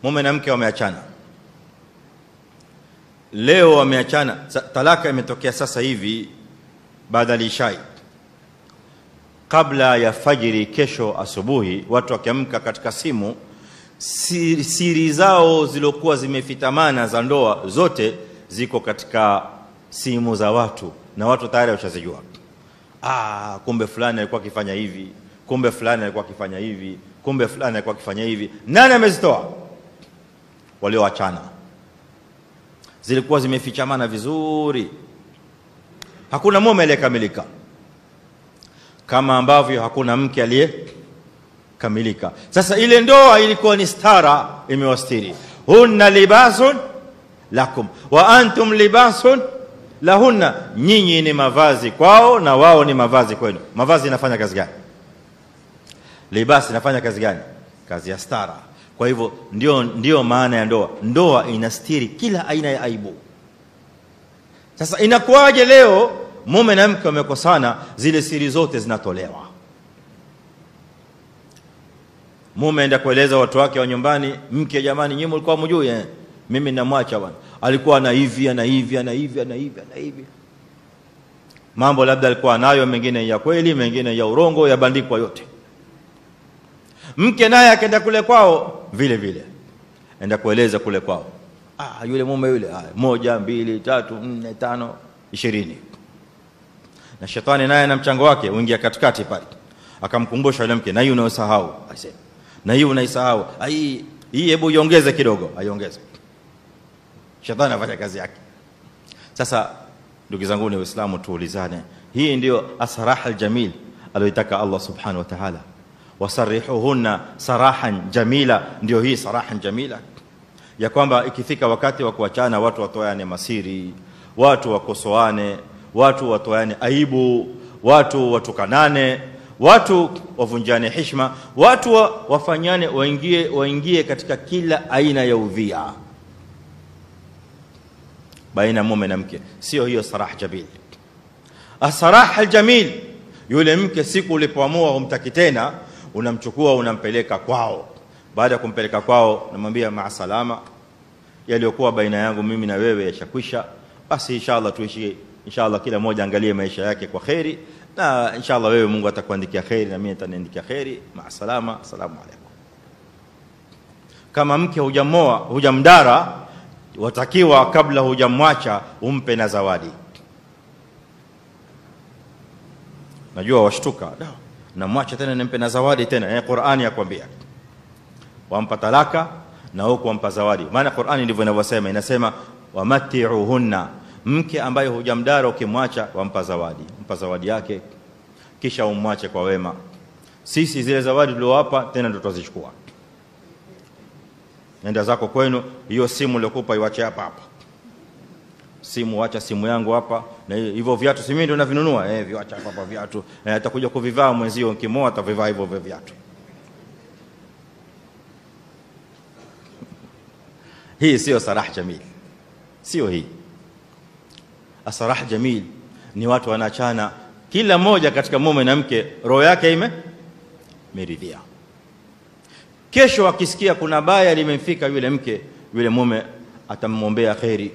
mume na mke wameachana leo, wameachana, talaka imetokea sasa hivi baada ya ishai, kabla ya fajiri kesho asubuhi, watu wakiamka katika simu, siri zao zilokuwa zimefitamana za ndoa zote ziko katika simu za watu, na watu tayari washazijua. Kumbe fulani alikuwa akifanya hivi, kumbe fulani alikuwa akifanya hivi, kumbe fulani alikuwa akifanya hivi. Nani amezitoa? Walioachana. Zilikuwa zimefichamana vizuri, hakuna mume aliyekamilika, kama ambavyo hakuna mke aliyekamilika. Sasa ile ndoa ilikuwa ni stara, imewastiri. Hunna libasun lakum wa antum libasun lahunna, nyinyi ni mavazi kwao na wao ni mavazi kwenu. Mavazi inafanya kazi gani? Libasi inafanya kazi gani? Kazi ya stara. Kwa hivyo ndio maana ya ndoa. Ndoa inastiri kila aina ya aibu. Sasa inakuwaje leo mume na mke wamekosana, zile siri zote zinatolewa? Mume aenda kueleza watu wake wa nyumbani, mke, jamani, nyinyi mlikuwa mjui mimi namwacha bwana, alikuwa na hivi ana hivi ana hivi ana hivi ana hivi. Mambo labda alikuwa nayo, mengine ya kweli, mengine ya urongo, yabandikwa yote. Mke naye akaenda kule kwao vile vile, enda kueleza kule kwao, yule mume yule, 1 2 3 4 5 20. Na shetani naye na mchango wake uingia katikati pale, akamkumbusha yule mke, na hii unayosahau, asema, na hii unaisahau, hii hebu iongeze kidogo, aiongeze. Shetani afanya kazi yake. Sasa ndugu zangu ni Waislamu, tuulizane, hii ndio asrah aljamil aliyotaka Allah subhanahu wa ta'ala, wasarihuhunna sarahan jamila. Ndio hii sarahan jamila, ya kwamba ikifika wakati wa kuachana, watu watoane masiri, watu wakosoane, watu watoane aibu, watu watukanane, watu wavunjane heshima, watu wafanyane, waingie katika kila aina ya udhia baina mume na mke. Sio hiyo sarah jamil. Asarah aljamil, yule mke siku ulipoamua umtaki tena, unamchukua unampeleka kwao. Baada ya kumpeleka kwao, namwambia maasalama, yaliyokuwa baina yangu mimi na wewe yashakwisha, basi inshallah tuishi, inshallah kila mmoja angalie maisha yake kwa khairi, na inshallah wewe Mungu atakuandikia khairi na mimi nitaniandikia khairi. Maasalama, asalamu alaykum. Kama mke hujamoa, hujamdara, watakiwa kabla hujamwacha umpe na zawadi. Najua washtuka, namwacha tena nimpe na zawadi tena? Qur'ani yakwambia wampa talaka na huko wampa zawadi. Maana Qur'ani ndivyo inavyosema, inasema wamati'uhunna, mke ambaye hujamdara ukimwacha wampa zawadi, mpa zawadi yake, kisha umwache kwa wema. Sisi zile zawadi tuliowapa tena ndio tutazichukua. Nenda zako kwenu, hiyo simu nilikupa iwache hapa hapa. Simu, acha simu yangu hapa, na hivyo viatu si mimi ndio navinunua, viacha hapa viatu, atakuja kuvivaa mwenzio, nikimoa atavivaa hivyo viatu. Hii sio sarah jamil, sio hii. Asarah jamil ni watu wanachana, kila mmoja katika mume na mke roho yake imeridhia. Kesho akisikia kuna baya limemfika yule mke, yule mume atamwombea khairi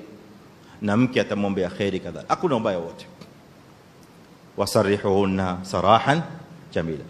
na mke atamwombea khairi kadhalika, hakuna ubaya wote. Wasarihuhunna sarahan jamila.